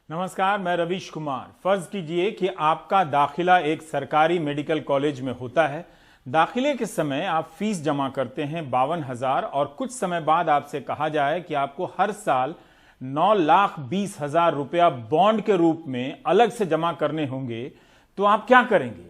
नमस्कार, मैं रवीश कुमार। फर्ज कीजिए कि आपका दाखिला एक सरकारी मेडिकल कॉलेज में होता है। दाखिले के समय आप फीस जमा करते हैं 52,000 और कुछ समय बाद आपसे कहा जाए कि आपको हर साल 9,20,000 रुपया बॉन्ड के रूप में अलग से जमा करने होंगे, तो आप क्या करेंगे?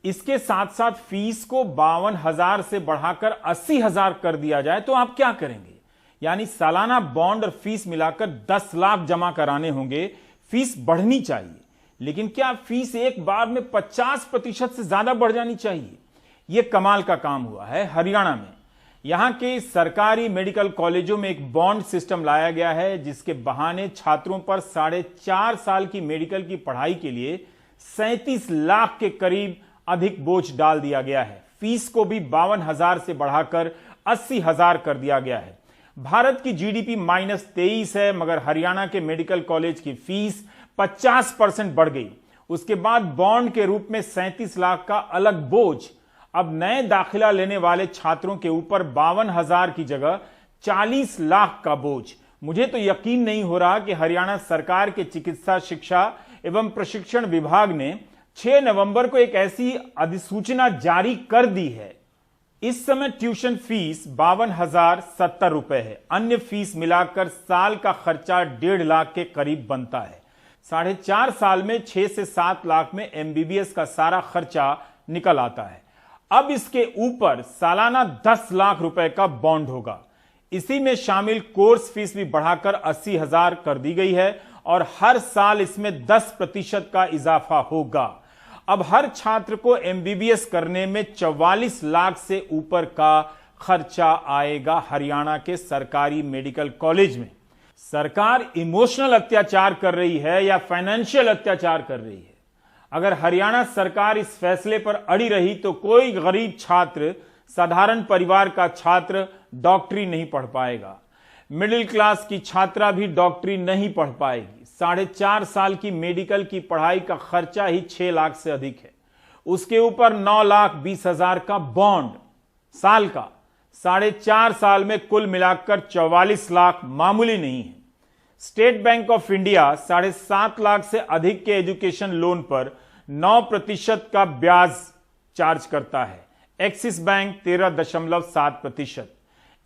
इसके साथ साथ फीस को 52,000 से बढ़ाकर 80,000 कर दिया जाए तो आप क्या करेंगे? यानी सालाना बॉन्ड और फीस मिलाकर 10 लाख जमा कराने होंगे। फीस बढ़नी चाहिए, लेकिन क्या फीस एक बार में 50% से ज्यादा बढ़ जानी चाहिए? यह कमाल का काम हुआ है हरियाणा में। यहां के सरकारी मेडिकल कॉलेजों में एक बॉन्ड सिस्टम लाया गया है, जिसके बहाने छात्रों पर 4.5 साल की मेडिकल की पढ़ाई के लिए 37 लाख के करीब अधिक बोझ डाल दिया गया है। फीस को भी 52,000 से बढ़ाकर 80,000 कर दिया गया है। भारत की जीडीपी -23 है, मगर हरियाणा के मेडिकल कॉलेज की फीस 50% बढ़ गई। उसके बाद बॉन्ड के रूप में 37 लाख का अलग बोझ। अब नए दाखिला लेने वाले छात्रों के ऊपर 52,000 की जगह 40 लाख का बोझ। मुझे तो यकीन नहीं हो रहा कि हरियाणा सरकार के चिकित्सा शिक्षा एवं प्रशिक्षण विभाग ने 6 नवंबर को एक ऐसी अधिसूचना जारी कर दी है। इस समय ट्यूशन फीस 52,070 रुपए है। अन्य फीस मिलाकर साल का खर्चा 1.5 लाख के करीब बनता है। 4.5 साल में 6 से 7 लाख में एमबीबीएस का सारा खर्चा निकल आता है। अब इसके ऊपर सालाना 10 लाख रुपए का बॉन्ड होगा। इसी में शामिल कोर्स फीस भी बढ़ाकर 80,000 कर दी गई है और हर साल इसमें 10% का इजाफा होगा। अब हर छात्र को एमबीबीएस करने में 44 लाख से ऊपर का खर्चा आएगा हरियाणा के सरकारी मेडिकल कॉलेज में। सरकार इमोशनल अत्याचार कर रही है या फाइनेंशियल अत्याचार कर रही है? अगर हरियाणा सरकार इस फैसले पर अड़ी रही तो कोई गरीब छात्र, साधारण परिवार का छात्र डॉक्टरी नहीं पढ़ पाएगा। मिडिल क्लास की छात्रा भी डॉक्टरी नहीं पढ़ पाएगी। 4.5 साल की मेडिकल की पढ़ाई का खर्चा ही 6 लाख से अधिक है। उसके ऊपर 9,20,000 का बॉन्ड साल का। 4.5 साल में कुल मिलाकर 44 लाख मामूली नहीं है। State bank of India 7.5 lakh से अधिक के एजुकेशन लोन पर 9% का ब्याज चार्ज करता है। Axis bank 13.7%।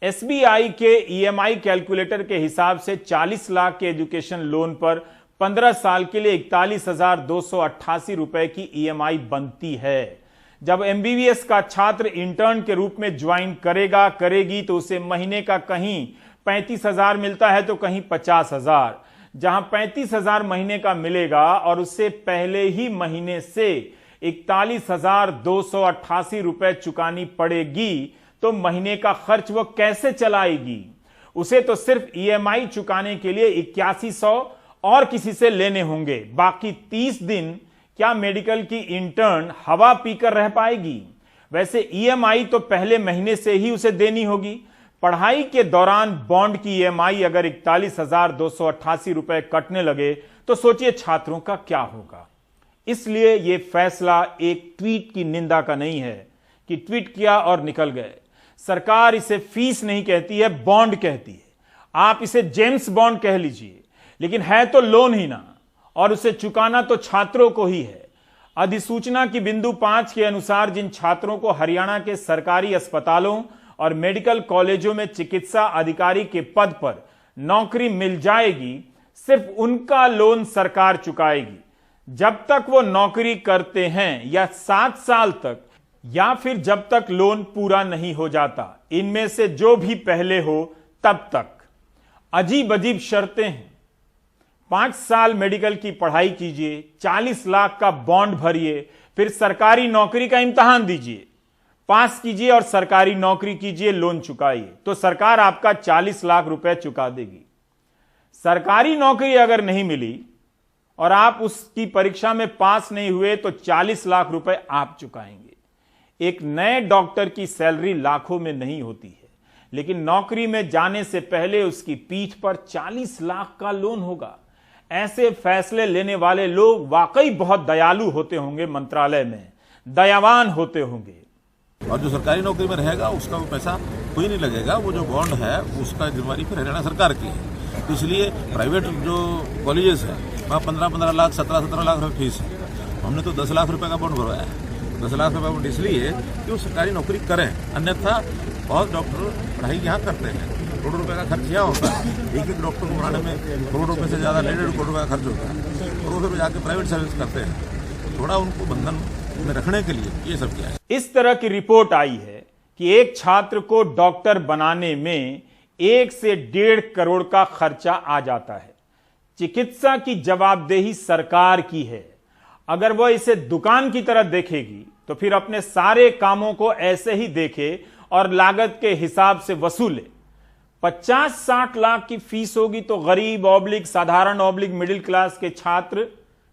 एसबीआई के ईएमआई कैलकुलेटर के हिसाब से 40 लाख के एजुकेशन लोन पर 15 साल के लिए 41,288 रुपए की ईएमआई बनती है। जब एमबीबीएस का छात्र इंटर्न के रूप में ज्वाइन करेगी तो उसे महीने का कहीं 35,000 मिलता है तो कहीं 50,000। जहां 35,000 महीने का मिलेगा और उससे पहले ही महीने से 41,288 रुपए चुकानी पड़ेगी, तो महीने का खर्च वो कैसे चलाएगी? उसे तो सिर्फ ईएमआई चुकाने के लिए 8100 और किसी से लेने होंगे। बाकी 30 दिन क्या मेडिकल की इंटर्न हवा पीकर रह पाएगी? वैसे ईएमआई तो पहले महीने से ही उसे देनी होगी। पढ़ाई के दौरान बॉन्ड की ईएमआई अगर 41,288 रुपए कटने लगे तो सोचिए छात्रों का क्या होगा। इसलिए यह फैसला एक ट्वीट की निंदा का नहीं है कि ट्वीट किया और निकल गए। सरकार इसे फीस नहीं कहती है, बॉन्ड कहती है। आप इसे जेम्स बॉन्ड कह लीजिए, लेकिन है तो लोन ही ना, और उसे चुकाना तो छात्रों को ही है। अधिसूचना की बिंदु 5 के अनुसार जिन छात्रों को हरियाणा के सरकारी अस्पतालों और मेडिकल कॉलेजों में चिकित्सा अधिकारी के पद पर नौकरी मिल जाएगी, सिर्फ उनका लोन सरकार चुकाएगी। जब तक वो नौकरी करते हैं या 7 साल तक, या फिर जब तक लोन पूरा नहीं हो जाता, इनमें से जो भी पहले हो तब तक। अजीब अजीब शर्तें हैं। 5 साल मेडिकल की पढ़ाई कीजिए, 40 लाख का बॉन्ड भरिए, फिर सरकारी नौकरी का इम्तिहान दीजिए, पास कीजिए और सरकारी नौकरी कीजिए, लोन चुकाइए, तो सरकार आपका 40 लाख रुपए चुका देगी। सरकारी नौकरी अगर नहीं मिली और आप उसकी परीक्षा में पास नहीं हुए तो 40 लाख रुपए आप चुकाएंगे। एक नए डॉक्टर की सैलरी लाखों में नहीं होती है, लेकिन नौकरी में जाने से पहले उसकी पीठ पर 40 लाख का लोन होगा। ऐसे फैसले लेने वाले लोग वाकई बहुत दयालु होते होंगे, मंत्रालय में दयावान होते होंगे। और जो सरकारी नौकरी में रहेगा उसका वो पैसा कोई नहीं लगेगा। वो जो बॉन्ड है उसका जिम्मेवारी फिर हरियाणा सरकार की है। तो इसलिए प्राइवेट जो कॉलेजेस हैं वहाँ 15-15 लाख 17-17 लाख रुपये फीस है। हमने तो 10 लाख रुपए का बॉन्ड भरवाया है। 10 लाख रुपये बॉन्ड इसलिए कि वो सरकारी नौकरी करें, अन्यथा बहुत डॉक्टर पढ़ाई यहाँ करते हैं, करोड़ों रुपए का खर्च यहाँ होता है। एक डॉक्टर को पढ़ाने में करोड़ रुपए से ज़्यादा 1.5 करोड़ रुपए का खर्च होता है। करोड़ रुपये जाके प्राइवेट सर्विस करते हैं। थोड़ा उनको बंधन में रखने के लिए ये सब किया है। इस तरह की रिपोर्ट आई है कि एक छात्र को डॉक्टर बनाने में 1 से 1.5 करोड़ का खर्चा आ जाता है। चिकित्सा की जवाबदेही सरकार की है। अगर वह इसे दुकान की तरह देखेगी तो फिर अपने सारे कामों को ऐसे ही देखे और लागत के हिसाब से वसूले। 50-60 लाख की फीस होगी तो गरीब ऑब्लिक साधारण ऑब्लिक मिडिल क्लास के छात्र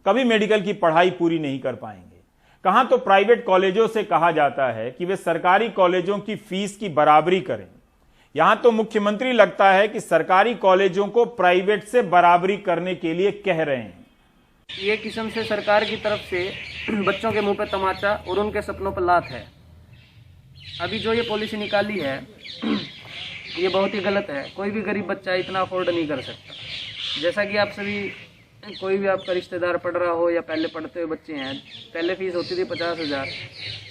कभी मेडिकल की पढ़ाई पूरी नहीं कर पाएंगे। कहां तो प्राइवेट कॉलेजों से कहा जाता है कि वे सरकारी कॉलेजों की फीस की बराबरी करें। यहां तो मुख्यमंत्री लगता है कि सरकारी कॉलेजों को प्राइवेट से बराबरी करने के लिए कह रहे हैं। ये किस्म से सरकार की तरफ से बच्चों के मुंह पे तमाचा और उनके सपनों पर लात है। अभी जो ये पॉलिसी निकाली है ये बहुत ही गलत है। कोई भी गरीब बच्चा इतना अफोर्ड नहीं कर सकता। जैसा कि आप सभी, कोई भी आपका रिश्तेदार पढ़ रहा हो या पहले पढ़ते हुए बच्चे हैं, पहले फीस होती थी 50,000,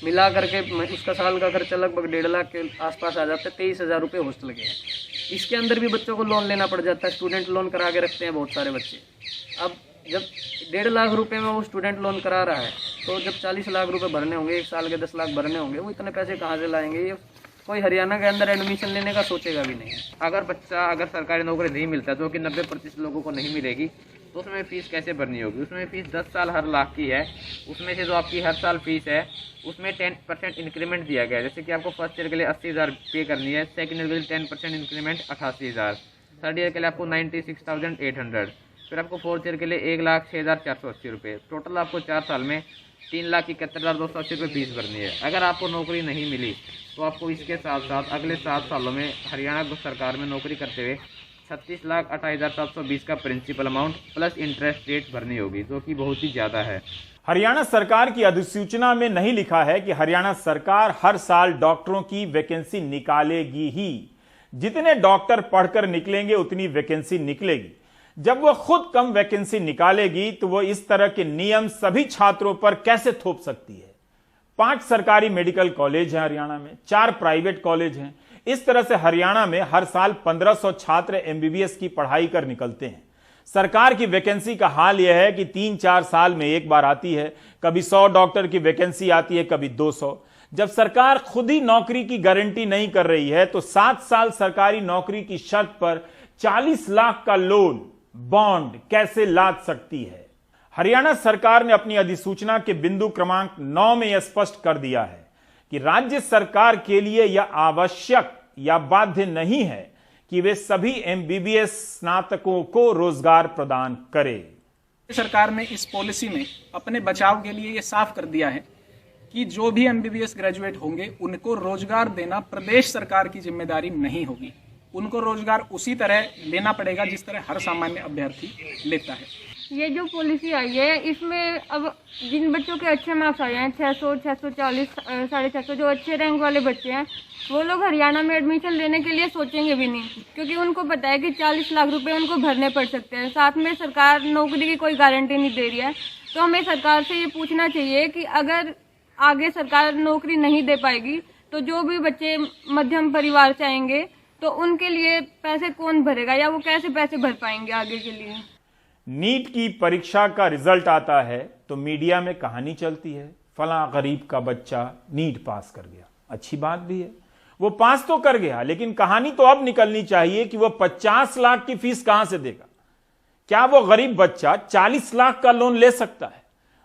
मिला करके उसका साल का खर्चा लगभग 1.5 लाख के आसपास आ जाता है। 23,000 रुपये हॉस्टल के। इसके अंदर भी बच्चों को लोन लेना पड़ जाता है। स्टूडेंट लोन करा के रखते हैं बहुत सारे बच्चे। अब जब 1.5 लाख रुपए में वो स्टूडेंट लोन करा रहा है तो जब 40 लाख रुपए भरने होंगे, 1 साल के 10 लाख भरने होंगे, वो इतने पैसे कहाँ से लाएंगे? ये कोई हरियाणा के अंदर एडमिशन लेने का सोचेगा भी नहीं। अगर सरकारी नौकरी नहीं मिलता, जो कि 90% लोगों को नहीं मिलेगी, तो उसमें फ़ीस कैसे भरनी होगी? उसमें फ़ीस 10 साल हर लाख की है। उसमें से जो आपकी हर साल फीस है उसमें 10% इंक्रीमेंट दिया गया है। जैसे कि आपको फर्स्ट ईयर के लिए 80,000 पे करनी है, सेकंड ईयर के लिए 10% इंक्रीमेंट 88,000, थर्ड ईयर के लिए आपको 96,800, फिर आपको फोर्थ ईयर के लिए 1,06,480 रुपये। टोटल आपको 4 साल में 3,71,280 रुपये फीस भरनी है। अगर आपको नौकरी नहीं मिली तो आपको इसके साथ साथ अगले 7 सालों में हरियाणा सरकार में नौकरी करते हुए 36,28,720 का principal amount plus interest rate भरनी होगी, जो कि बहुत ही ज़्यादा है। हरियाणा सरकार की अधिसूचना में नहीं लिखा है कि हरियाणा सरकार हर साल डॉक्टरों की वैकेंसी निकालेगी ही। जितने डॉक्टर पढ़कर निकलेंगे उतनी वैकेंसी निकलेगी। जब वह खुद कम वैकेंसी निकालेगी तो वह इस तरह के नियम सभी छात्रों पर कैसे थोप सकती है? 5 सरकारी मेडिकल कॉलेज हैं हरियाणा में, 4 प्राइवेट कॉलेज हैं। इस तरह से हरियाणा में हर साल 1500 छात्र एमबीबीएस की पढ़ाई कर निकलते हैं। सरकार की वैकेंसी का हाल यह है कि 3-4 साल में एक बार आती है। कभी 100 डॉक्टर की वैकेंसी आती है, कभी 200। जब सरकार खुद ही नौकरी की गारंटी नहीं कर रही है तो 7 साल सरकारी नौकरी की शर्त पर 40 लाख का लोन बॉन्ड कैसे लाद सकती है? हरियाणा सरकार ने अपनी अधिसूचना के बिंदु क्रमांक 9 में यह स्पष्ट कर दिया है कि राज्य सरकार के लिए यह आवश्यक या बाध्य नहीं है कि वे सभी एमबीबीएस स्नातकों को रोजगार प्रदान करे। सरकार ने इस पॉलिसी में अपने बचाव के लिए यह साफ कर दिया है कि जो भी एमबीबीएस ग्रेजुएट होंगे उनको रोजगार देना प्रदेश सरकार की जिम्मेदारी नहीं होगी। उनको रोजगार उसी तरह लेना पड़ेगा जिस तरह हर सामान्य अभ्यर्थी लेता है। ये जो पॉलिसी आई है इसमें अब जिन बच्चों के अच्छे मार्क्स आए हैं 600, 640, 650, जो अच्छे रैंक वाले बच्चे हैं वो लोग हरियाणा में एडमिशन लेने के लिए सोचेंगे भी नहीं, क्योंकि उनको पता है कि 40 लाख रुपए उनको भरने पड़ सकते हैं। साथ में सरकार नौकरी की कोई गारंटी नहीं दे रही है। तो हमें सरकार से ये पूछना चाहिए कि अगर आगे सरकार नौकरी नहीं दे पाएगी तो जो भी बच्चे मध्यम परिवार से आएंगे तो उनके लिए पैसे कौन भरेगा, या वो कैसे पैसे भर पाएंगे आगे के लिए? नीट की परीक्षा का रिजल्ट आता है तो मीडिया में कहानी चलती है, फला गरीब का बच्चा नीट पास कर गया। अच्छी बात भी है, वो पास तो कर गया, लेकिन कहानी तो अब निकलनी चाहिए कि वो 50 लाख की फीस कहां से देगा। क्या वो गरीब बच्चा 40 लाख का लोन ले सकता है?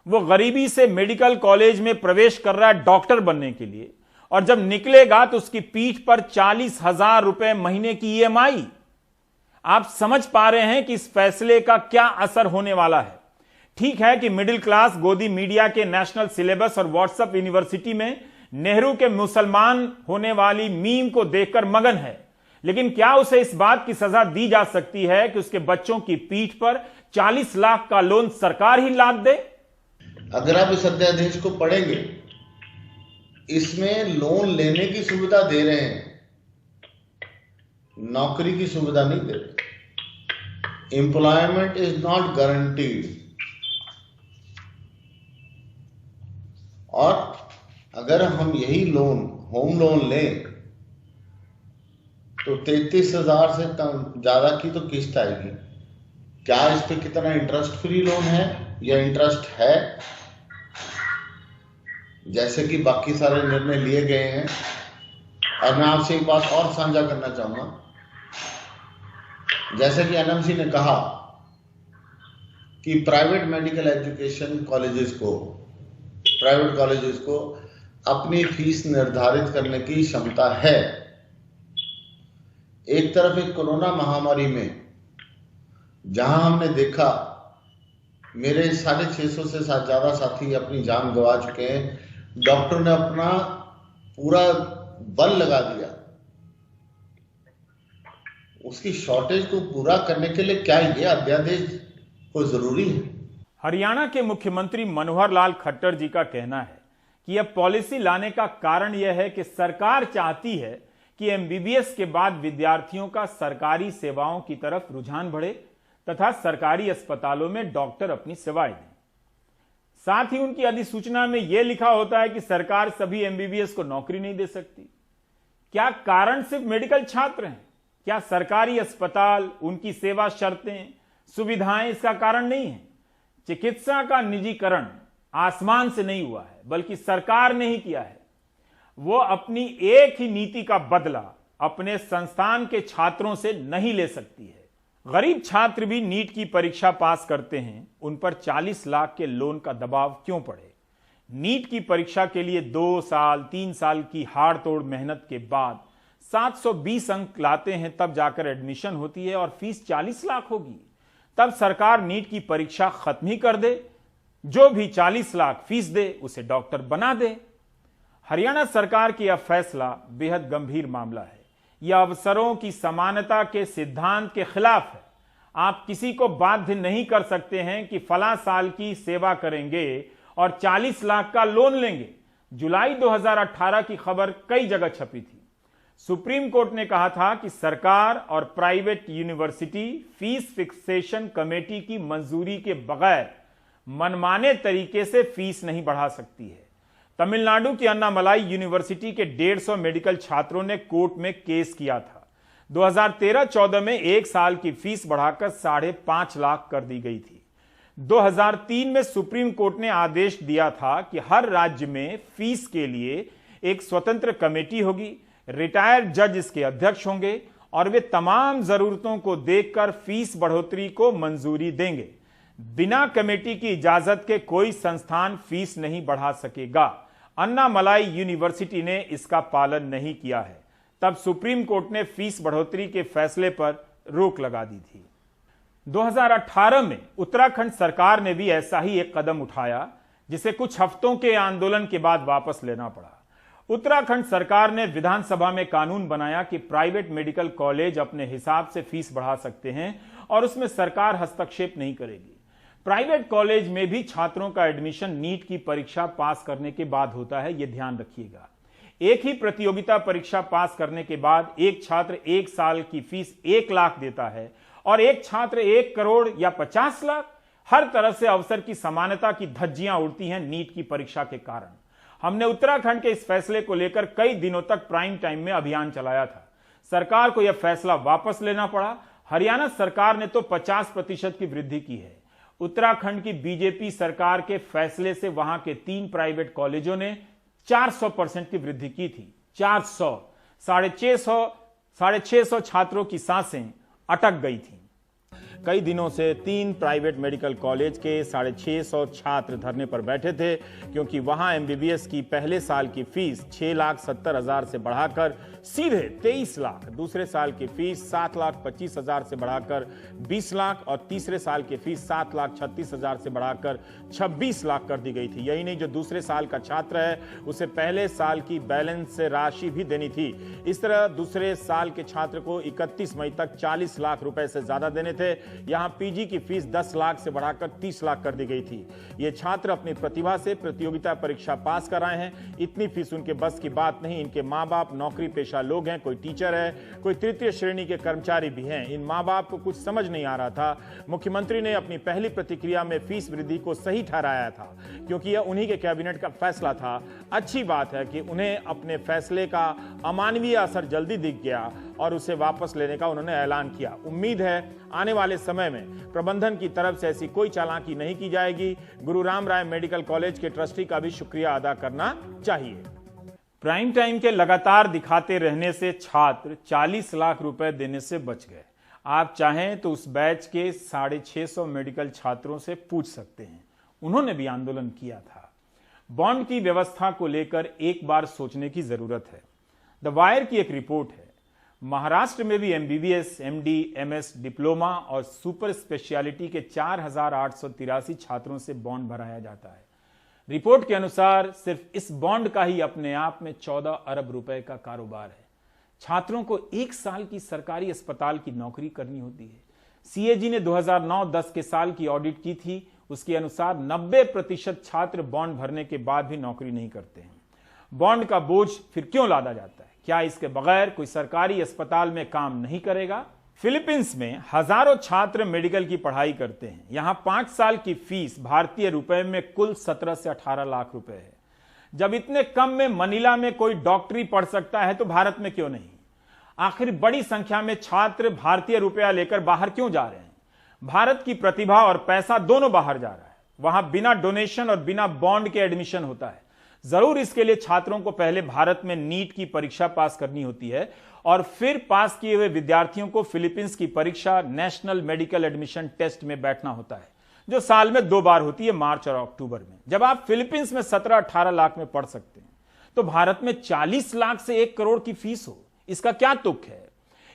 वो गरीबी से मेडिकल कॉलेज में प्रवेश कर रहा है डॉक्टर बनने के लिए, और जब निकलेगा तो उसकी पीठ पर 40,000 रुपए महीने की ईएमआई। आप समझ पा रहे हैं कि इस फैसले का क्या असर होने वाला है। ठीक है कि मिडिल क्लास गोदी मीडिया के नेशनल सिलेबस और व्हाट्सएप यूनिवर्सिटी में नेहरू के मुसलमान होने वाली मीम को देखकर मगन है, लेकिन क्या उसे इस बात की सजा दी जा सकती है कि उसके बच्चों की पीठ पर 40 लाख का लोन सरकार ही लाद दे? अगर आप इस अध्यादेश को पढ़ेंगे, इसमें लोन लेने की सुविधा दे रहे हैं, नौकरी की सुविधा नहीं दे रहे। Employment is not guaranteed. और अगर हम यही लोन, होम लोन लें तो 33,000 से कम ज्यादा की तो किस्त आएगी। क्या इस पे कितना इंटरेस्ट फ्री लोन है या इंटरेस्ट है, जैसे कि बाकी सारे निर्णय लिए गए हैं। और मैं आपसे एक बात और साझा करना चाहूंगा, जैसे कि एनएमसी ने कहा कि private medical education private colleges को अपनी फीस निर्धारित करने की क्षमता है। एक तरफ एक कोरोना महामारी में जहां हमने देखा मेरे 650 से ज्यादा साथी अपनी जान गंवा चुके हैं, डॉक्टर ने अपना पूरा बल लगा दिया उसकी शॉर्टेज को पूरा करने के लिए। क्या ये अध्यादेश को जरूरी है? हरियाणा के मुख्यमंत्री मनोहर लाल खट्टर जी का कहना है कि यह पॉलिसी लाने का कारण यह है कि सरकार चाहती है कि एमबीबीएस के बाद विद्यार्थियों का सरकारी सेवाओं की तरफ रुझान बढ़े तथा सरकारी अस्पतालों में डॉक्टर अपनी सेवाएं दें। साथ ही उनकी अधिसूचना में यह लिखा होता है कि सरकार सभी एमबीबीएस को नौकरी नहीं दे सकती। क्या कारण सिर्फ मेडिकल छात्र हैं? क्या सरकारी अस्पताल, उनकी सेवा शर्तें, सुविधाएं इसका कारण नहीं है? चिकित्सा का निजीकरण आसमान से नहीं हुआ है, बल्कि सरकार ने ही किया है। वो अपनी एक ही नीति का बदला अपने संस्थान के छात्रों से नहीं ले सकती है। गरीब छात्र भी नीट की परीक्षा पास करते हैं, उन पर 40 लाख के लोन का दबाव क्यों पड़े? नीट की परीक्षा के लिए 2 साल 3 साल की हाड़ तोड़ मेहनत के बाद 720 अंक लाते हैं, तब जाकर एडमिशन होती है और फीस 40 लाख होगी। तब सरकार नीट की परीक्षा खत्म ही कर दे, जो भी 40 लाख फीस दे उसे डॉक्टर बना दे। हरियाणा सरकार की यह फैसला बेहद गंभीर मामला है। यह अवसरों की समानता के सिद्धांत के खिलाफ है। आप किसी को बाध्य नहीं कर सकते हैं कि फला साल की सेवा करेंगे और 40 लाख का लोन लेंगे। जुलाई 2018 की खबर कई जगह छपी थी। सुप्रीम कोर्ट ने कहा था कि सरकार और private university fees fixation committee की मंजूरी के बगैर मनमाने तरीके से फीस नहीं बढ़ा सकती है। तमिलनाडु की अन्नामलाई यूनिवर्सिटी के 150 मेडिकल छात्रों ने कोर्ट में केस किया था। 2013-14 में 1 साल की फीस बढ़ाकर 5.5 लाख कर दी गई थी। 2003 में सुप्रीम कोर्ट ने आदेश दिया था कि हर राज्य में फीस के लिए एक स्वतंत्र कमेटी होगी, रिटायर्ड जज इसके अध्यक्ष होंगे और वे तमाम जरूरतों को देखकर फीस बढ़ोतरी को मंजूरी देंगे। बिना कमेटी की इजाजत के कोई संस्थान फीस नहीं बढ़ा सकेगा। अन्नामलाई यूनिवर्सिटी ने इसका पालन नहीं किया है। तब सुप्रीम कोर्ट ने फीस बढ़ोतरी के फैसले पर रोक लगा दी थी। 2018 में उत्तराखंड सरकार ने भी ऐसा ही एक कदम उठाया, जिसे कुछ हफ्तों के आंदोलन के बाद वापस लेना पड़ा। उत्तराखंड सरकार ने विधानसभा में कानून बनाया कि प्राइवेट मेडिकल कॉलेज अपने हिसाब से फीस बढ़ा सकते हैं और उसमें सरकार हस्तक्षेप नहीं करेगी। प्राइवेट कॉलेज में भी छात्रों का एडमिशन नीट की परीक्षा पास करने के बाद होता है, यह ध्यान रखिएगा। एक ही प्रतियोगिता परीक्षा पास करने के बाद एक छात्र 1 साल की फीस 1 लाख देता है और एक छात्र 1 करोड़ या 50 लाख। हर तरफ से अवसर की समानता की धज्जियां उड़ती हैं नीट की परीक्षा के कारण। हमने उत्तराखंड के इस फैसले को लेकर कई दिनों तक प्राइम टाइम में अभियान चलाया था। सरकार को यह फैसला वापस लेना पड़ा। हरियाणा सरकार ने तो 50% की वृद्धि की है। उत्तराखंड की बीजेपी सरकार के फैसले से वहां के 3 प्राइवेट कॉलेजों ने 400% की वृद्धि की थी। 400, 650 छात्रों की सांसें अटक गई थी। कई दिनों से 3 प्राइवेट मेडिकल कॉलेज के 650 छात्र धरने पर बैठे थे, क्योंकि वहां एमबीबीएस की पहले साल की फीस 6,70,000 से बढ़ाकर सीधे 23 लाख, दूसरे साल की फीस 7,25,000 से बढ़ाकर 20 लाख और तीसरे साल की फीस 7,36,000 से बढ़ाकर 26 लाख कर दी गई थी। यही नहीं, जो दूसरे साल का छात्र है उसे पहले साल की बैलेंस राशि भी देनी थी। इस तरह दूसरे साल के छात्र को 31 मई तक 40 लाख रुपए से ज्यादा देने थे यहां पीजी की फीस 10 लाख से बढ़ाकर 30 लाख कर दी गई थी। ये छात्र अपनी प्रतिभा से प्रतियोगिता परीक्षा पास कर आए हैं। इतनी फीस उनके बस की बात नहीं। इनके माँ बाप नौकरी पेशा लोग हैं, कोई टीचर है, कोई तृतीय श्रेणी के कर्मचारी भी हैं। इन माँ बाप को कुछ समझ नहीं आ रहा था। मुख्यमंत्री ने अपनी पहली प्रतिक्रिया में फीस वृद्धि को सही ठहराया था, क्योंकि यह उन्हीं के कैबिनेट का फैसला था। अच्छी बात है कि उन्हें अपने फैसले का अमानवीय असर जल्दी दिख गया और उसे वापस लेने का उन्होंने ऐलान किया। उम्मीद है आने वाले समय में प्रबंधन की तरफ से ऐसी कोई चालाकी नहीं की जाएगी। गुरु राम राय मेडिकल कॉलेज के ट्रस्टी का भी शुक्रिया अदा करना चाहिए। प्राइम टाइम के लगातार दिखाते रहने से छात्र 40 लाख रुपए देने से बच गए। आप चाहें तो उस बैच के 650 मेडिकल छात्रों से पूछ सकते हैं, उन्होंने भी आंदोलन किया था। बॉन्ड की व्यवस्था को लेकर एक बार सोचने की जरूरत है। द वायर की एक रिपोर्ट है, महाराष्ट्र में भी एमबीबीएस, एमडी, एमएस, डिप्लोमा और सुपर स्पेशलिटी के 4883 छात्रों से बॉन्ड भराया जाता है। रिपोर्ट के अनुसार सिर्फ इस बॉन्ड का ही अपने आप में 14 अरब रुपए का कारोबार है। छात्रों को 1 साल की सरकारी अस्पताल की नौकरी करनी होती है। सीएजी ने 2009-10 के साल की ऑडिट की थी। उसके अनुसार 90% छात्र बॉन्ड भरने के बाद भी नौकरी नहीं करते हैं। बॉन्ड का बोझ फिर क्यों लादा जाता है? क्या इसके बगैर कोई सरकारी अस्पताल में काम नहीं करेगा? फिलीपींस में हजारों छात्र मेडिकल की पढ़ाई करते हैं। यहां 5 साल की फीस भारतीय रुपए में कुल 17 से 18 लाख रुपए है। जब इतने कम में मनीला में कोई डॉक्टरी पढ़ सकता है तो भारत में क्यों नहीं? आखिर बड़ी संख्या में छात्र भारतीय रुपया लेकर बाहर क्यों जा रहे हैं? भारत की प्रतिभा और पैसा दोनों बाहर जा रहा है। वहां बिना डोनेशन और बिना बॉन्ड के एडमिशन होता है। जरूर इसके लिए छात्रों को पहले भारत में नीट की परीक्षा पास करनी होती है और फिर पास किए हुए विद्यार्थियों को फिलीपींस की परीक्षा नेशनल मेडिकल एडमिशन टेस्ट में बैठना होता है, जो साल में 2 बार होती है, मार्च और अक्टूबर में। जब आप फिलीपींस में 17-18 लाख में पढ़ सकते हैं तो भारत में 40 लाख से 1 करोड़ की फीस हो, इसका क्या तुक है?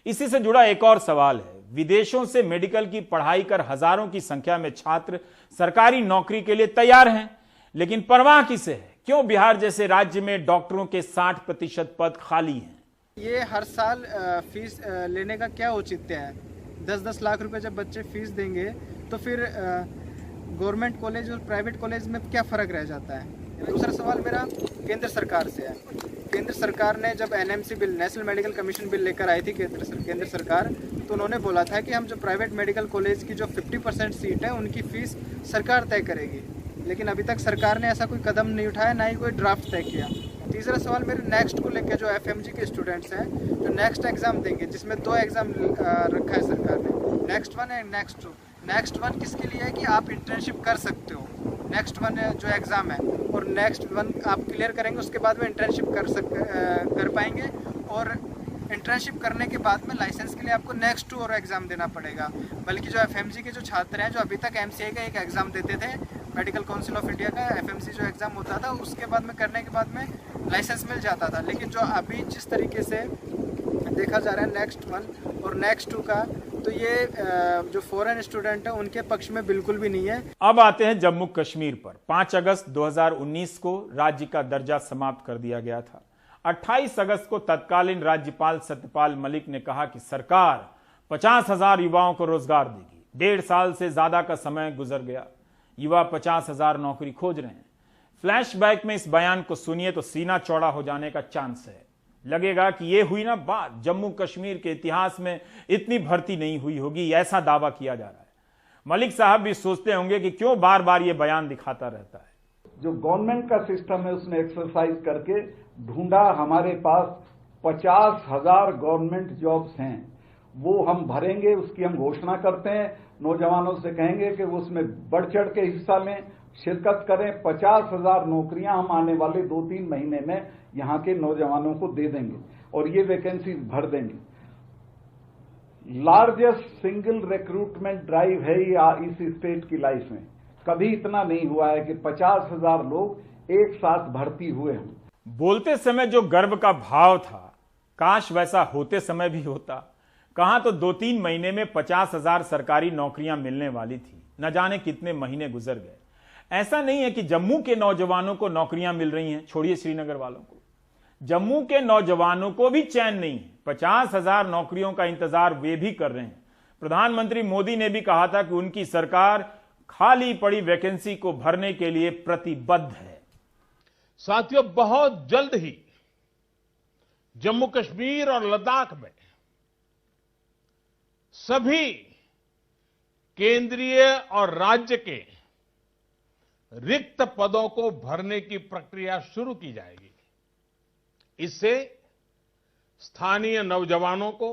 इसी से जुड़ा एक और सवाल है। विदेशों से मेडिकल की पढ़ाई कर हजारों की संख्या में छात्र सरकारी नौकरी के लिए तैयार हैं, लेकिन परवाह किसे है? क्यों बिहार जैसे राज्य में डॉक्टरों के 60% पद खाली हैं? ये हर साल फीस लेने का क्या औचित्य है? 10-10 लाख रुपए जब बच्चे फीस देंगे तो फिर गवर्नमेंट कॉलेज और प्राइवेट कॉलेज में क्या फ़र्क रह जाता है? दूसरा सवाल मेरा केंद्र सरकार से है। केंद्र सरकार ने जब NMC bill, national medical commission bill लेकर आई थी केंद्र सरकार, तो उन्होंने बोला था कि हम जो प्राइवेट मेडिकल कॉलेज की जो 50% सीट है उनकी फ़ीस सरकार तय करेगी। लेकिन अभी तक सरकार ने ऐसा कोई कदम नहीं उठाया, ना ही कोई ड्राफ्ट तय किया। तीसरा सवाल मेरे नेक्स्ट को लेकर, जो एफएमजी के स्टूडेंट्स हैं जो नेक्स्ट एग्ज़ाम देंगे, जिसमें 2 एग्ज़ाम रखा है सरकार ने, नेक्स्ट 1 एंड नेक्स्ट 2। नेक्स्ट 1 किसके लिए है कि आप इंटर्नशिप कर सकते हो। नेक्स्ट 1 जो एग्ज़ाम है और नेक्स्ट 1 आप क्लियर करेंगे, उसके बाद में इंटर्नशिप कर पाएंगे और इंटर्नशिप करने के बाद में लाइसेंस के लिए आपको नेक्स्ट 2 और एग्ज़ाम देना पड़ेगा। बल्कि जो एफएमजी के जो छात्र हैं, जो अभी तक एमसीआई का एक एग्ज़ाम देते थे, मेडिकल काउंसिल ऑफ इंडिया का एफएमसी जो एग्ज़ाम होता था, उसके बाद में करने के बाद में लाइसेंस मिल जाता था। लेकिन जो अभी जिस तरीके से देखा जा रहा है नेक्स्ट 1 और नेक्स्ट 2 का, तो ये जो फॉरेन स्टूडेंट है उनके पक्ष में बिल्कुल भी नहीं है। अब आते हैं जम्मू कश्मीर पर। 5 अगस्त 2019 को राज्य का दर्जा समाप्त कर दिया गया था। 28 अगस्त को तत्कालीन राज्यपाल सत्यपाल मलिक ने कहा कि सरकार 50,000 युवाओं को रोजगार देगी। 1.5 साल से ज्यादा का समय गुजर गया, युवा 50,000 नौकरी खोज रहे हैं। फ्लैशबैक में इस बयान को सुनिए तो सीना चौड़ा हो जाने का चांस है। लगेगा कि यह हुई ना बात, जम्मू कश्मीर के इतिहास में इतनी भर्ती नहीं हुई होगी, ऐसा दावा किया जा रहा है। मलिक साहब भी सोचते होंगे कि क्यों बार बार ये बयान दिखाता रहता है। जो गवर्नमेंट का सिस्टम है उसने एक्सरसाइज करके ढूंढा, हमारे पास 50,000 गवर्नमेंट जॉब्स हैं, वो हम भरेंगे, उसकी हम घोषणा करते हैं। नौजवानों से कहेंगे कि वो उसमें बढ़ चढ़ के हिस्सा लें, शिरकत करें। 50,000 नौकरियां हम आने वाले 2-3 महीने में यहाँ के नौजवानों को दे देंगे और ये वैकेंसी भर देंगे। लार्जेस्ट सिंगल रिक्रूटमेंट ड्राइव है ये इस स्टेट की लाइफ में। कभी इतना नहीं हुआ है कि 50,000 लोग एक साथ भर्ती हुए हों। बोलते समय जो गर्व का भाव था, काश वैसा होते समय भी होता। कहां तो 2-3 महीने में 50,000 सरकारी नौकरियां मिलने वाली थी, न जाने कितने महीने गुजर गए। ऐसा नहीं है कि जम्मू के नौजवानों को नौकरियां मिल रही हैं, छोड़िए श्रीनगर वालों को, जम्मू के नौजवानों को भी चैन नहीं है। 50,000 नौकरियों का इंतजार वे भी कर रहे हैं। प्रधानमंत्री मोदी ने भी कहा था कि उनकी सरकार खाली पड़ी वैकेंसी को भरने के लिए प्रतिबद्ध है। साथियों, बहुत जल्द ही जम्मू कश्मीर और लद्दाख में सभी केंद्रीय और राज्य के रिक्त पदों को भरने की प्रक्रिया शुरू की जाएगी। इससे स्थानीय नौजवानों को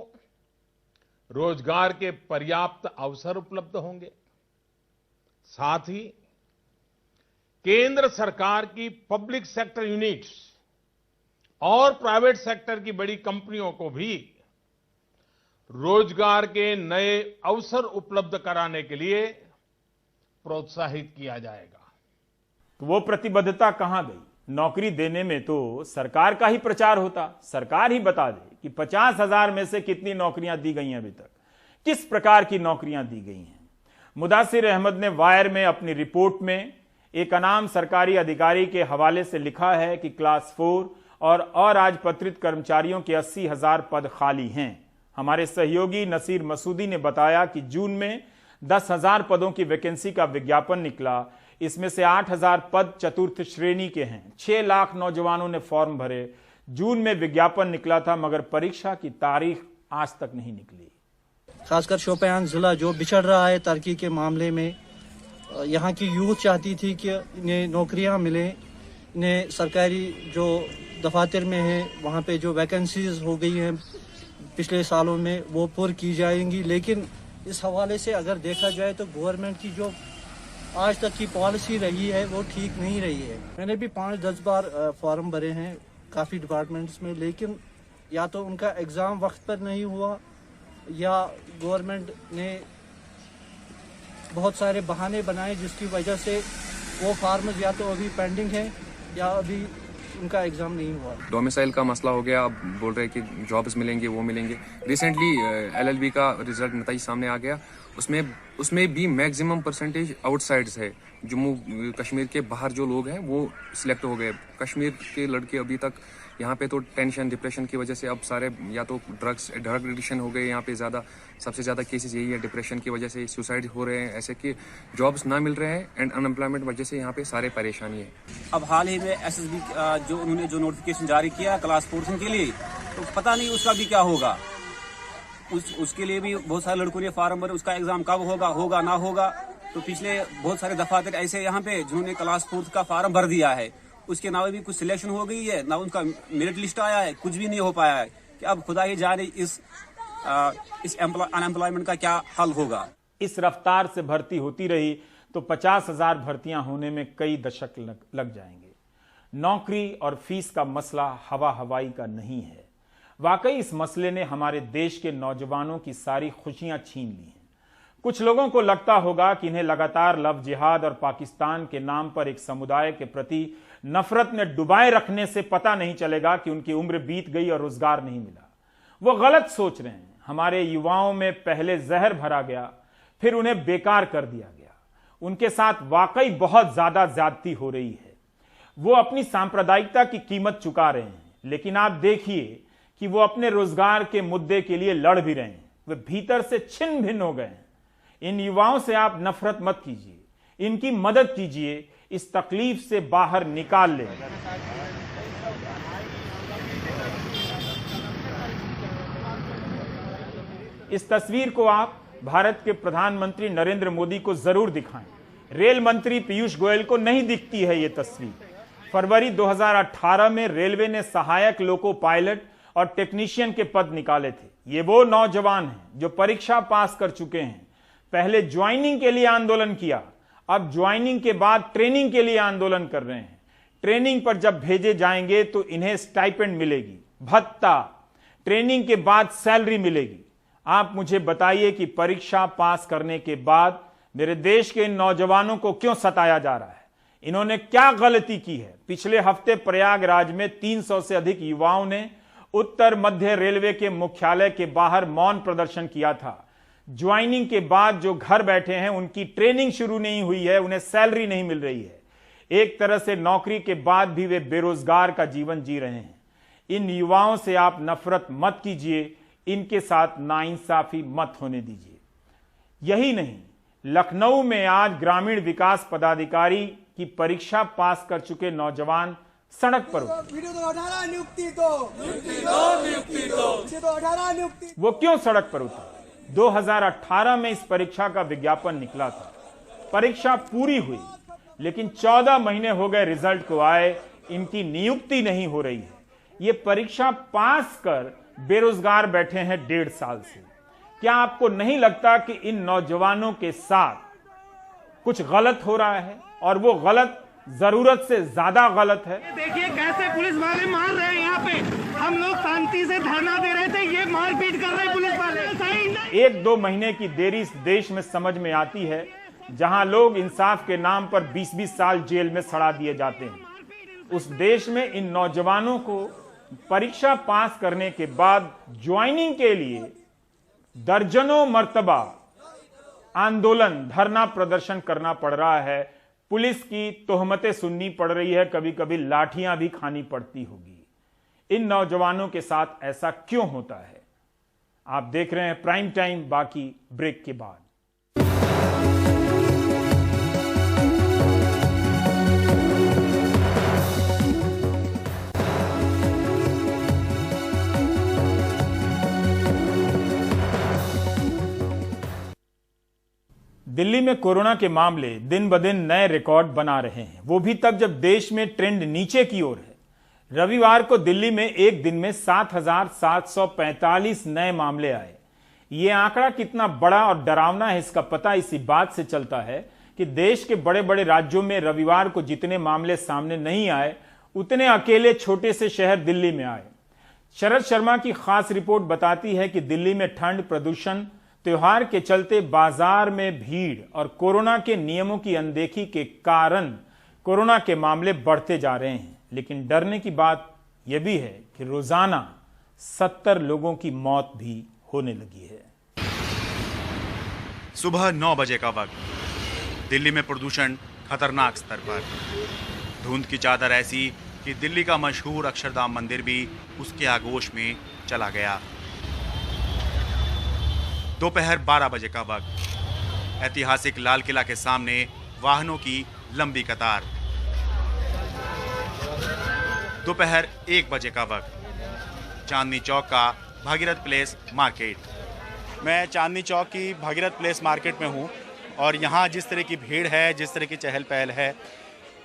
रोजगार के पर्याप्त अवसर उपलब्ध होंगे। साथ ही केंद्र सरकार की पब्लिक सेक्टर यूनिट्स और प्राइवेट सेक्टर की बड़ी कंपनियों को भी रोजगार के नए अवसर उपलब्ध कराने के लिए प्रोत्साहित किया जाएगा। तो वो प्रतिबद्धता कहां गई? नौकरी देने में तो सरकार का ही प्रचार होता, सरकार ही बता दे कि 50,000 में से कितनी नौकरियां दी गई हैं, अभी तक किस प्रकार की नौकरियां दी गई हैं। मुदासिर अहमद ने वायर में अपनी रिपोर्ट में एक अनाम सरकारी अधिकारी के हवाले से लिखा है कि क्लास 4 और अराजपत्रित कर्मचारियों के 80,000 पद खाली हैं। हमारे सहयोगी नसीर मसूदी ने बताया कि जून में 10,000 पदों की वैकेंसी का विज्ञापन निकला। इसमें से 8,000 पद चतुर्थ श्रेणी के हैं। 6 लाख नौजवानों ने फॉर्म भरे। जून में विज्ञापन निकला था, मगर परीक्षा की तारीख आज तक नहीं निकली। खासकर शोपियान जिला जो बिछड़ रहा है तरक्की के मामले में, यहाँ की यूथ चाहती थी कि इन्हें नौकरियाँ मिलें, इन्हें सरकारी जो दफातर में है वहाँ पे जो वैकेंसीज हो गई हैं पिछले सालों में वो पूरी की जाएंगी। लेकिन इस हवाले से अगर देखा जाए तो गवर्नमेंट की जो आज तक की पॉलिसी रही है वो ठीक नहीं रही है। मैंने भी 5-10 बार फॉर्म भरे हैं काफ़ी डिपार्टमेंट्स में, लेकिन या तो उनका एग्ज़ाम वक्त पर नहीं हुआ या गवर्नमेंट ने बहुत सारे बहाने बनाए जिसकी वजह से वो फार्मर्स या तो अभी पेंडिंग है या अभी उनका एग्ज़ाम नहीं हुआ। डोमिसाइल का मसला हो गया, अब बोल रहे हैं कि जॉब्स मिलेंगे, वो मिलेंगे। रिसेंटली LLB का रिजल्ट नतीजा सामने आ गया, उसमें भी मैक्सिमम परसेंटेज आउटसाइड्स है। जम्मू कश्मीर के बाहर जो लोग हैं वो सिलेक्ट हो गए। कश्मीर के लड़के अभी तक यहाँ पे तो टेंशन डिप्रेशन की वजह से अब सारे या तो ड्रग एडिक्शन हो गए, यहाँ पे सबसे ज़्यादा केसेस यही है, डिप्रेशन की वजह से सुसाइड हो रहे हैं, ऐसे कि जॉब्स ना मिल रहे हैं एंड अनएम्प्लॉयमेंट वजह से यहाँ पे सारे परेशानी है। अब हाल ही में SSB जो उन्होंने जो नोटिफिकेशन जारी किया क्लास 4 के लिए, तो पता नहीं उसका भी क्या होगा। उसके लिए भी बहुत सारे लड़कों ने फार्म भरे, उसका एग्जाम कब होगा ना होगा। तो पिछले बहुत सारे दफातर ऐसे यहाँ पे जिन्होंने क्लास 4 का फार्म भर दिया है, उसके नाम भी कुछ सिलेक्शन हो गई है ना, उनका मेरिट लिस्ट आया है, कुछ भी नहीं हो पाया है। कि अब खुदा ही जाने इस अनएम्प्लॉयमेंट का क्या हल होगा। इस रफ्तार से भर्ती होती रही तो 50,000 भर्तियां होने में कई दशक लग जाएंगे। नौकरी और फीस का मसला हवा हवाई का नहीं है। वाकई इस मसले ने हमारे देश के नौजवानों की सारी खुशियां छीन ली हैं। कुछ लोगों को लगता होगा कि इन्हें लगातार लव जिहाद और पाकिस्तान के नाम पर एक समुदाय के प्रति नफरत में डुबाए रखने से पता नहीं चलेगा कि उनकी उम्र बीत गई और रोजगार नहीं मिला। वो गलत सोच रहे हैं। हमारे युवाओं में पहले जहर भरा गया, फिर उन्हें बेकार कर दिया गया। उनके साथ वाकई बहुत ज्यादा ज्यादती हो रही है। वो अपनी सांप्रदायिकता की कीमत चुका रहे हैं, लेकिन आप देखिए कि वो अपने रोजगार के मुद्दे के लिए लड़ भी रहे हैं। वे भीतर से छिन्न भिन्न हो गए हैं। इन युवाओं से आप नफरत मत कीजिए, इनकी मदद कीजिए, इस तकलीफ से बाहर निकाल लें। इस तस्वीर को आप भारत के प्रधानमंत्री नरेंद्र मोदी को जरूर दिखाएं। रेल मंत्री पीयूष गोयल को नहीं दिखती है ये तस्वीर। फरवरी 2018 में रेलवे ने सहायक लोको पायलट और टेक्नीशियन के पद निकाले थे। ये वो नौजवान हैं जो परीक्षा पास कर चुके हैं। पहले ज्वाइनिंग के लिए आंदोलन किया, अब ज्वाइनिंग के बाद ट्रेनिंग के लिए आंदोलन कर रहे हैं। ट्रेनिंग पर जब भेजे जाएंगे तो इन्हें स्टाइपेंड मिलेगी, भत्ता, ट्रेनिंग के बाद सैलरी मिलेगी। आप मुझे बताइए कि परीक्षा पास करने के बाद मेरे देश के इन नौजवानों को क्यों सताया जा रहा है? इन्होंने क्या गलती की है? पिछले हफ्ते प्रयागराज में 300 से अधिक युवाओं ने उत्तर मध्य रेलवे के मुख्यालय के बाहर मौन प्रदर्शन किया था। ज्वाइनिंग के बाद जो घर बैठे हैं, उनकी ट्रेनिंग शुरू नहीं हुई है, उन्हें सैलरी नहीं मिल रही है। एक तरह से नौकरी के बाद भी वे बेरोजगार का जीवन जी रहे हैं। इन युवाओं से आप नफरत मत कीजिए, इनके साथ नाइंसाफी मत होने दीजिए। यही नहीं, लखनऊ में आज ग्रामीण विकास पदाधिकारी की परीक्षा पास कर चुके नौजवान सड़क पर उतरे। वो क्यों सड़क पर उतरे? 2018 में इस परीक्षा का विज्ञापन निकला था, परीक्षा पूरी हुई, लेकिन 14 महीने हो गए रिजल्ट को आए, इनकी नियुक्ति नहीं हो रही है। ये परीक्षा पास कर बेरोजगार बैठे हैं 1.5 साल से। क्या आपको नहीं लगता कि इन नौजवानों के साथ कुछ गलत हो रहा है और वो गलत जरूरत से ज्यादा गलत है? देखिए कैसे पुलिस वाले मार रहे हैं। यहाँ पे हम लोग शांति से धरना दे रहे थे, ये मारपीट कर रहे हैं पुलिस वाले। 1-2 महीने की देरी इस देश में समझ में आती है, जहां लोग इंसाफ के नाम पर 20-20 साल जेल में सड़ा दिए जाते हैं। उस देश में इन नौजवानों को परीक्षा पास करने के बाद ज्वाइनिंग के लिए दर्जनों मर्तबा आंदोलन, धरना प्रदर्शन करना पड़ रहा है। पुलिस की तोहमतें सुननी पड़ रही है, कभी कभी लाठियां भी खानी पड़ती होगी। इन नौजवानों के साथ ऐसा क्यों होता है? आप देख रहे हैं प्राइम टाइम, बाकी ब्रेक के बाद। दिल्ली में कोरोना के मामले दिन ब दिन नए रिकॉर्ड बना रहे हैं, वो भी तब जब देश में ट्रेंड नीचे की ओर है। रविवार को दिल्ली में एक दिन में 7,745 नए मामले आए। ये आंकड़ा कितना बड़ा और डरावना है, इसका पता इसी बात से चलता है कि देश के बड़े बड़े राज्यों में रविवार को जितने मामले सामने नहीं आए, उतने अकेले छोटे से शहर दिल्ली में आए। शरद शर्मा की खास रिपोर्ट बताती है कि दिल्ली में ठंड, प्रदूषण, त्योहार के चलते बाजार में भीड़ और कोरोना के नियमों की अनदेखी के कारण कोरोना के मामले बढ़ते जा रहे हैं। लेकिन डरने की बात यह भी है कि रोजाना 70 लोगों की मौत भी होने लगी है। सुबह 9 बजे का वक्त, दिल्ली में प्रदूषण खतरनाक स्तर पर। धुंध की चादर ऐसी कि दिल्ली का मशहूर अक्षरधाम मंदिर भी उसके आगोश में चला गया। दोपहर 12 बजे का वक्त, ऐतिहासिक लाल किला के सामने वाहनों की लंबी कतार। दोपहर 1 बजे का वक्त, चांदनी चौक का भागीरथ प्लेस मार्केट। मैं चांदनी चौक की भागीरथ प्लेस मार्केट में हूँ और यहाँ जिस तरह की भीड़ है, जिस तरह की चहल पहल है,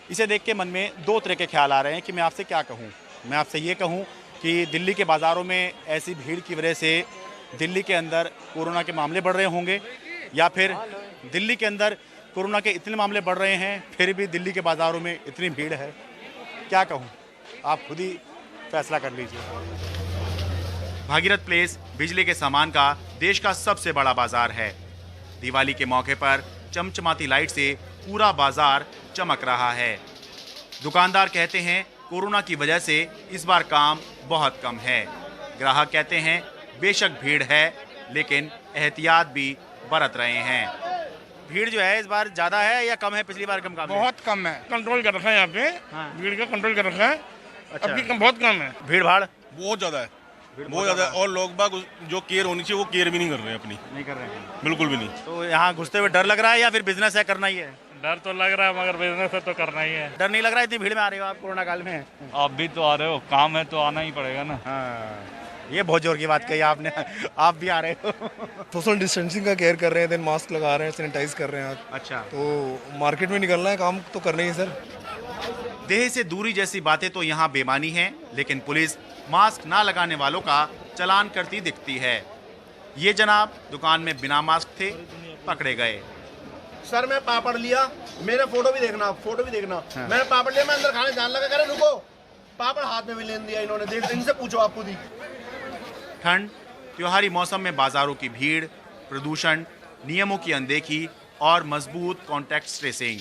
इसे देख के मन में दो तरह के ख्याल आ रहे हैं कि मैं आपसे क्या कहूँ। मैं आपसे ये कहूँ कि दिल्ली के बाज़ारों में ऐसी भीड़ की वजह से दिल्ली के अंदर कोरोना के मामले बढ़ रहे होंगे, या फिर दिल्ली के अंदर कोरोना के इतने मामले बढ़ रहे हैं फिर भी दिल्ली के बाज़ारों में इतनी भीड़ है। क्या कहूँ, आप खुद ही फैसला कर लीजिए। भागीरथ प्लेस बिजली के सामान का देश का सबसे बड़ा बाजार है। दिवाली के मौके पर चमचमाती लाइट से पूरा बाजार चमक रहा है। दुकानदार कहते हैं कोरोना की वजह से इस बार काम बहुत कम है। ग्राहक कहते हैं बेशक भीड़ है लेकिन एहतियात भी बरत रहे हैं। भीड़ जो है इस बार ज्यादा है या कम है? पिछली बार कम बहुत कम है, कंट्रोल कर रखा है यहाँ पे। हाँ। भीड़ का कंट्रोल कर रखा है। अच्छा। अभी बहुत कम है, भीड़ भाड़ बहुत ज्यादा है, बहुत ज्यादा है। और लोग बाग जो केयर होनी चाहिए वो केयर भी नहीं कर रहे हैं, अपनी नहीं कर रहे हैं, बिल्कुल भी नहीं। तो यहाँ घुसते हुए डर लग रहा है या फिर बिजनेस है, करना ही है? डर तो लग रहा है मगर बिजनेस है तो करना ही है। डर नहीं लग रहा है? इतनी भीड़ में आ रहे हो आप कोरोना काल में? आप भी तो आ रहे हो, काम है तो आना ही पड़ेगा ना। हाँ, ये बहुत जोर की बात कही आपने। आप भी आ रहे हो। सोशल डिस्टेंसिंग का केयर कर रहे हैं, देन मास्क लगा रहे हैं, सैनिटाइज कर रहे हैं। अच्छा, तो मार्केट में निकलना है, काम तो करना ही है सर। देह से दूरी जैसी बातें तो यहाँ बेमानी है, लेकिन पुलिस मास्क ना लगाने वालों का चालान करती दिखती है। ये जनाब दुकान में बिना मास्क थे, पकड़े गए। सर मैं पापड़ लिया, मेरा फोटो भी देखना, फोटो भी देखना। हाँ। मैंने पापड़ लिया, मैं अंदर खाने जाने लगा, कह रहे रुको, पापड़ हाथ में भी लेने दिया इन्होंने। देख, इनसे पूछो आप खुद ही। ठंड, त्योहारी मौसम में बाजारों की भीड़, प्रदूषण, नियमों की अनदेखी और मजबूत कॉन्टैक्ट ट्रेसिंग,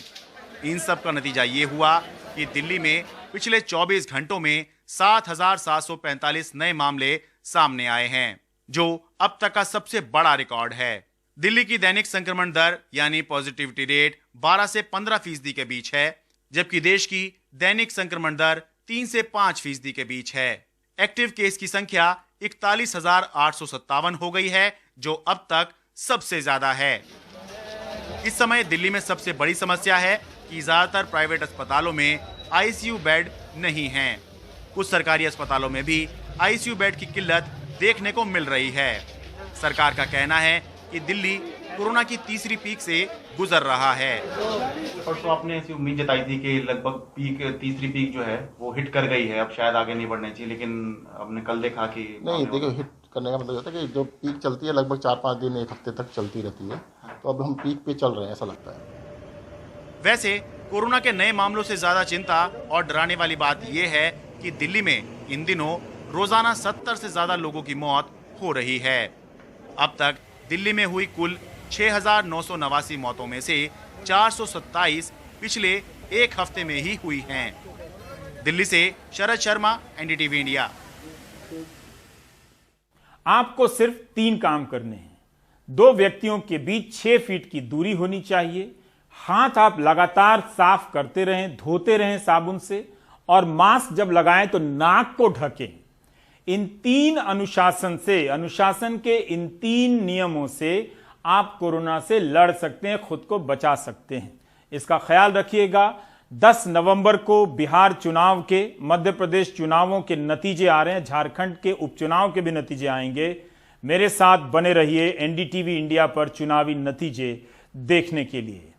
इन सब का नतीजा ये हुआ कि दिल्ली में पिछले 24 घंटों में 7,745 नए मामले सामने आए हैं, जो अब तक का सबसे बड़ा रिकॉर्ड है। दिल्ली की दैनिक संक्रमण दर यानी पॉजिटिविटी रेट 12 से 15% के बीच है, जबकि देश की दैनिक संक्रमण दर 3 से 5% के बीच है। एक्टिव केस की संख्या 41,857 हो गई है, जो अब तक सबसे ज्यादा है। इस समय दिल्ली में सबसे बड़ी समस्या है कि ज्यादातर प्राइवेट अस्पतालों में आईसीयू बेड नहीं हैं। कुछ सरकारी अस्पतालों में भी आईसीयू बेड की किल्लत देखने को मिल रही है। सरकार का कहना है कि दिल्ली कोरोना की तीसरी पीक से गुजर रहा है। परसों आपने ऐसी उम्मीद जताई थी कि लगभग तीसरी पीक जो है वो हिट कर गई है, अब शायद आगे नहीं बढ़नी चाहिए, लेकिन आपने कल देखा कि नहीं। देखो, हिट करने का मतलब होता है कि जो पीक चलती है लगभग 4-5 दिन 1 हफ्ते तक चलती रहती है, तो अब हम पीक पे चल रहे हैं ऐसा लगता है। वैसे कोरोना के नए मामलों से ज्यादा चिंता और डराने वाली बात यह है कि दिल्ली में इन दिनों रोजाना 70 से ज्यादा लोगों की मौत हो रही है। अब तक दिल्ली में हुई कुल 6,989 मौतों में से 427 पिछले एक हफ्ते में ही हुई हैं। दिल्ली से शरद शर्मा, एनडीटीवी इंडिया। आपको सिर्फ 3 काम करने हैं। 2 व्यक्तियों के बीच 6 फीट की दूरी होनी चाहिए। हाथ आप लगातार साफ करते रहें, धोते रहें साबुन से, और मास्क जब लगाएं तो नाक को ढकें। इन 3 अनुशासन के इन 3 नियमों से आप कोरोना से लड़ सकते हैं, खुद को बचा सकते हैं। इसका ख्याल रखिएगा। 10 नवंबर को बिहार चुनाव के, मध्य प्रदेश चुनावों के नतीजे आ रहे हैं, झारखंड के उपचुनाव के भी नतीजे आएंगे। मेरे साथ बने रहिए एनडीटीवी इंडिया पर चुनावी नतीजे देखने के लिए।